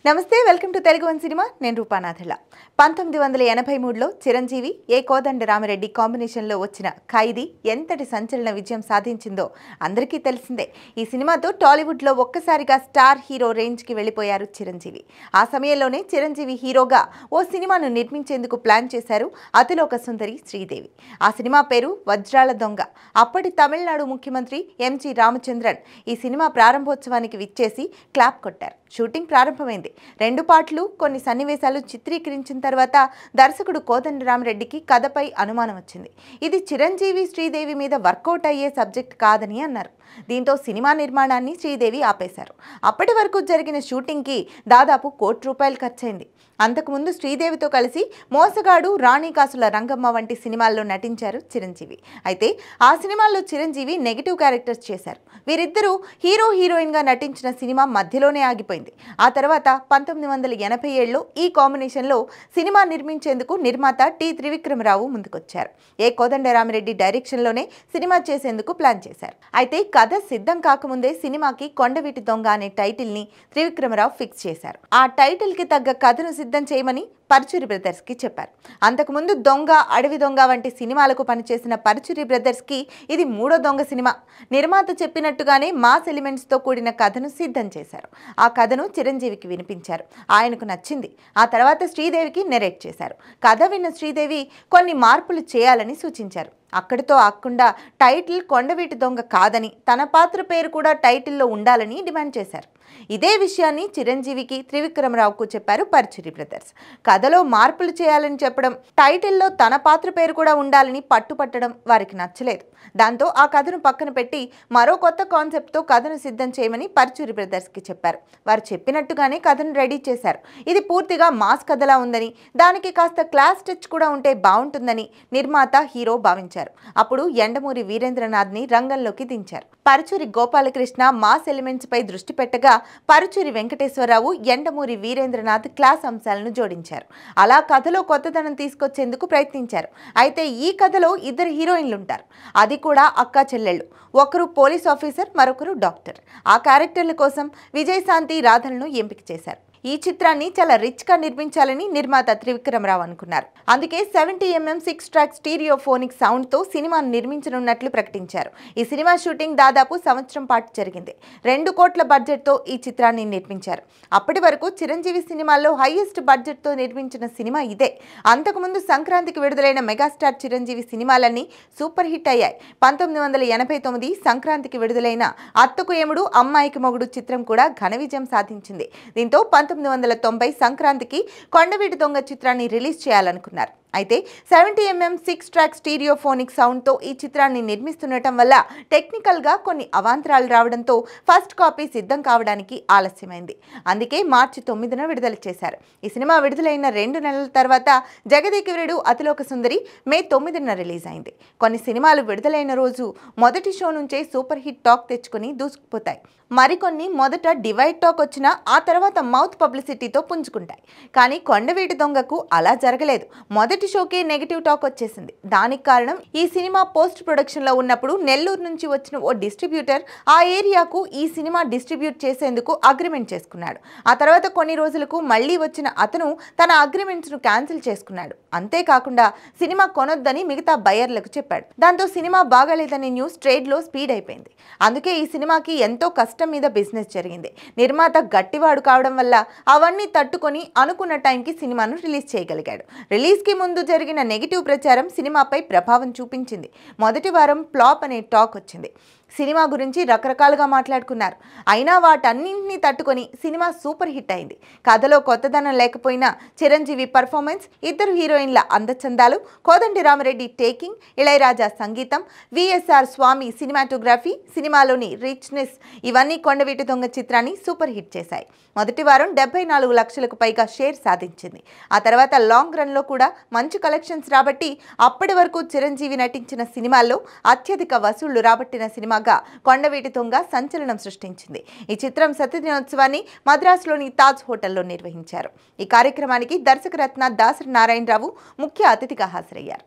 నమస్తే welcome to Telugu one cinema నేను రూపానాథల 1983లో చిరంజీవి ఏ కోదండరామిరెడ్డి కాంబినేషన్లో వచ్చిన ఖైదీ ఎంతటి సంచలన విజయం సాధించిందో అందరికీ తెలిసిందే. ఈ సినిమాతో టాలీవుడ్లో ఒక్కసారిగా స్టార్ హీరో రేంజ్కి వెళ్ళిపోయారు చిరంజీవి. ఆ సమయంలోనే చిరంజీవి హీరోగా ఓ సినిమాను నిర్మించేందుకు ప్లాన్ చేశారు అతిలోక సుందరి శ్రీదేవి. ఆ సినిమా పేరు వజ్రాల దొంగ. అప్పటి తమిళనాడు ముఖ్యమంత్రి ఎంజి రామచంద్రన్ ఈ సినిమా ప్రారంభోత్సవానికి విచ్చేసి క్లాప్ కొట్టారు. షూటింగ్ ప్రారంభమైంది. 2 పాటలు కొన్ని సన్నివేశాలు చిత్రీకరించిన తర్వాత దర్శకుడు కోదండరామిరెడ్డికి కథపై అనుమానం వచ్చింది. ఇది చిరంజీవి శ్రీదేవి మీద వర్కౌట్ అయ్యే సబ్జెక్ట్ కాదని అన్నారు. దీంతో సినిమా నిర్మాణాన్ని శ్రీదేవి ఆపేశారు. అప్పటి వరకు జరిగిన షూటింగ్కి దాదాపు ₹1,00,00,000 ఖర్చయింది. అంతకుముందు శ్రీదేవితో కలిసి మోసగాడు, రాణి కాసుల రంగమ్మ వంటి సినిమాల్లో నటించారు చిరంజీవి. అయితే ఆ సినిమాల్లో చిరంజీవి నెగిటివ్ క్యారెక్టర్స్ చేశారు. వీరిద్దరూ హీరో హీరోయిన్గా నటించిన సినిమా మధ్యలోనే ఆగిపోయింది. ఆ తర్వాత 1987లో ఈ కాంబినేషన్లో సినిమా నిర్మించేందుకు నిర్మాత టి త్రివిక్రమరావు ముందుకొచ్చారు. ఏ కోదండరామిరెడ్డి డైరెక్షన్లోనే సినిమా చేసేందుకు ప్లాన్ చేశారు. అయితే కథ సిద్ధం కాకముందే సినిమాకి కొండవీటి దొంగ అనే టైటిల్ని త్రివిక్రమరావు ఫిక్స్ చేశారు. ఆ టైటిల్కి తగ్గ కథను సిద్ధం చేయమని పరుచూరి బ్రదర్స్కి చెప్పారు. అంతకుముందు దొంగ, అడవి దొంగ వంటి సినిమాలకు పనిచేసిన పరుచూరి బ్రదర్స్కి ఇది 3వ దొంగ సినిమా. నిర్మాత చెప్పినట్టుగానే మాస్ ఎలిమెంట్స్తో కూడిన కథను సిద్ధం చేశారు. ఆ కథను చిరంజీవికి వినిపించారు. ఆయనకు నచ్చింది. ఆ తర్వాత శ్రీదేవికి నెరేట్ చేశారు. కథ విన్న శ్రీదేవి కొన్ని మార్పులు చేయాలని సూచించారు. అక్కడితో ఆగకుండా టైటిల్ కొండవీటి దొంగ కాదని, తన పాత్ర పేరు కూడా టైటిల్లో ఉండాలని డిమాండ్ చేశారు. ఇదే విషయాన్ని చిరంజీవికి త్రివిక్రమరావుకు చెప్పారు పరుచూరి బ్రదర్స్. కథలో మార్పులు చేయాలని చెప్పడం, టైటిల్లో తన పాత్ర పేరు కూడా ఉండాలని పట్టుపట్టడం వారికి నచ్చలేదు. దాంతో ఆ కథను పక్కన పెట్టి మరో కొత్త కాన్సెప్ట్తో కథను సిద్ధం చేయమని పరుచూరి బ్రదర్స్కి చెప్పారు. వారు చెప్పినట్టుగానే కథను రెడీ చేశారు. ఇది పూర్తిగా మాస్ కథలా ఉందని, దానికి కాస్త క్లాస్ టచ్ కూడా ఉంటే బాగుంటుందని నిర్మాత, హీరో భావించారు. అప్పుడు యండమూరి వీరేంద్రనాథ్ని రంగంలోకి దించారు. పరుచూరి గోపాలకృష్ణ మాస్ ఎలిమెంట్స్ పై దృష్టి పెట్టగా పరుచూరి వెంకటేశ్వరరావు, యండమూరి వీరేంద్రనాథ్ క్లాస్ అంశాలను జోడించారు. అలా కథలో కొత్తదనం తీసుకొచ్చేందుకు ప్రయత్నించారు. అయితే ఈ కథలో 2 హీరోయిన్లు ఉంటారు. అది కూడా అక్కా చెల్లెళ్ళు. ఒకరు పోలీస్ ఆఫీసర్, మరొకరు డాక్టర్. ఆ క్యారెక్టర్ల కోసం విజయశాంతి, రాధలను ఎంపిక చేశారు. ఈ చిత్రాన్ని చాలా రిచ్గా నిర్మించాలని నిర్మాత త్రివిక్రమరావు అనుకున్నారు. అందుకే 70mm 6 ట్రాక్ స్టీరియోఫోనిక్ సౌండ్తో సినిమాను నిర్మించనున్నట్లు ప్రకటించారు. ఈ సినిమా షూటింగ్ దాదాపు సంవత్సరం పాటు జరిగింది. 2 కోట్ల బడ్జెట్తో ఈ చిత్రాన్ని నిర్మించారు. అప్పటి వరకు చిరంజీవి సినిమాల్లో హైయెస్ట్ బడ్జెట్తో నిర్మించిన సినిమా ఇదే. అంతకుముందు సంక్రాంతికి విడుదలైన మెగాస్టార్ చిరంజీవి సినిమాలన్నీ సూపర్ హిట్ అయ్యాయి. 1989 సంక్రాంతికి విడుదలైన అత్తకు ఎముడు, అమ్మాయికి మొగుడు చిత్రం కూడా ఘన విజయం సాధించింది. దీంతో 1990 సంక్రాంతికి కొండవీటి దొంగ చిత్రాన్ని రిలీజ్ చేయాలనుకున్నారు. అయితే 70mm 6 ట్రాక్ స్టీరియోఫోనిక్ సౌండ్తో ఈ చిత్రాన్ని నిర్మిస్తుండటం వల్ల టెక్నికల్గా కొన్ని అవాంతరాలు రావడంతో ఫస్ట్ కాపీ సిద్ధం కావడానికి ఆలస్యమైంది. అందుకే మార్చి 9న విడుదల చేశారు. ఈ సినిమా విడుదలైన 2 నెలల తర్వాత జగదేక వీరుడు, అతిలోక సుందరి మే 9న రిలీజ్ అయింది. కొన్ని సినిమాలు విడుదలైన రోజు మొదటి షో నుంచే సూపర్ హిట్ టాక్ తెచ్చుకుని దూసుకుపోతాయి. మరికొన్ని మొదట డివైడ్ టాక్ వచ్చినా ఆ తర్వాత మౌత్ పబ్లిసిటీతో పుంజుకుంటాయి. కానీ కొండవీటి దొంగకు అలా జరగలేదు. మొదటి షోకే నెగిటివ్ టాక్ వచ్చేసింది. దానికి కారణం ఈ సినిమా పోస్ట్ ప్రొడక్షన్లో ఉన్నప్పుడు నెల్లూరు నుంచి వచ్చిన ఓ డిస్ట్రిబ్యూటర్ ఆ ఏరియాకు ఈ సినిమా డిస్ట్రిబ్యూట్ చేసేందుకు అగ్రిమెంట్ చేసుకున్నాడు. ఆ తర్వాత కొన్ని రోజులకు మళ్ళీ వచ్చిన అతను తన అగ్రిమెంట్స్ను క్యాన్సిల్ చేసుకున్నాడు. అంతేకాకుండా సినిమా కొనొద్దని మిగతా బయర్లకు చెప్పాడు. దాంతో సినిమా బాగాలేదనే న్యూస్ ట్రేడ్లో స్పీడ్ అయిపోయింది. అందుకే ఈ సినిమాకి ఎంతో కష్టం మీద బిజినెస్ జరిగింది. నిర్మాత గట్టివాడు కావడం వల్ల అవన్నీ తట్టుకొని అనుకున్న టైంకి సినిమాను రిలీజ్ చేయగలిగాడు. రిలీజ్కి ముందు జరిగిన నెగిటివ్ ప్రచారం సినిమాపై ప్రభావం చూపించింది. మొదటి వారం ఫ్లాప్ అనే టాక్ వచ్చింది. సినిమా గురించి రకరకాలుగా మాట్లాడుకున్నారు. అయినా వాటన్నింటినీ తట్టుకొని సినిమా సూపర్ హిట్ అయింది. కథలో కొత్తదనం లేకపోయినా చిరంజీవి పర్ఫార్మెన్స్, 2 హీరోయిన్ల అందచందాలు, కోదండరామిరెడ్డి టేకింగ్, ఇళయరాజా సంగీతం, విఎస్ఆర్ స్వామి సినిమాటోగ్రఫీ, సినిమాలోని రిచ్నెస్ ఇవన్నీ కొండవీటి దొంగ చిత్రాన్ని సూపర్ హిట్ చేశాయి. మొదటి వారం 74 లక్షలకు పైగా షేర్ సాధించింది. ఆ తర్వాత లాంగ్ రన్లో కూడా మంచి కలెక్షన్స్ రాబట్టి అప్పటి వరకు చిరంజీవి నటించిన సినిమాల్లో అత్యధిక వసూళ్లు రాబట్టిన సినిమాగా కొండవీటి దొంగ సంచలనం సృష్టించింది. ఈ చిత్రం శతదినోత్సవాన్ని మద్రాసులోని తాజ్ హోటల్లో నిర్వహించారు. ఈ కార్యక్రమానికి దర్శకరత్న దాసరి నారాయణరావు ముఖ్య అతిథిగా హాజరయ్యారు.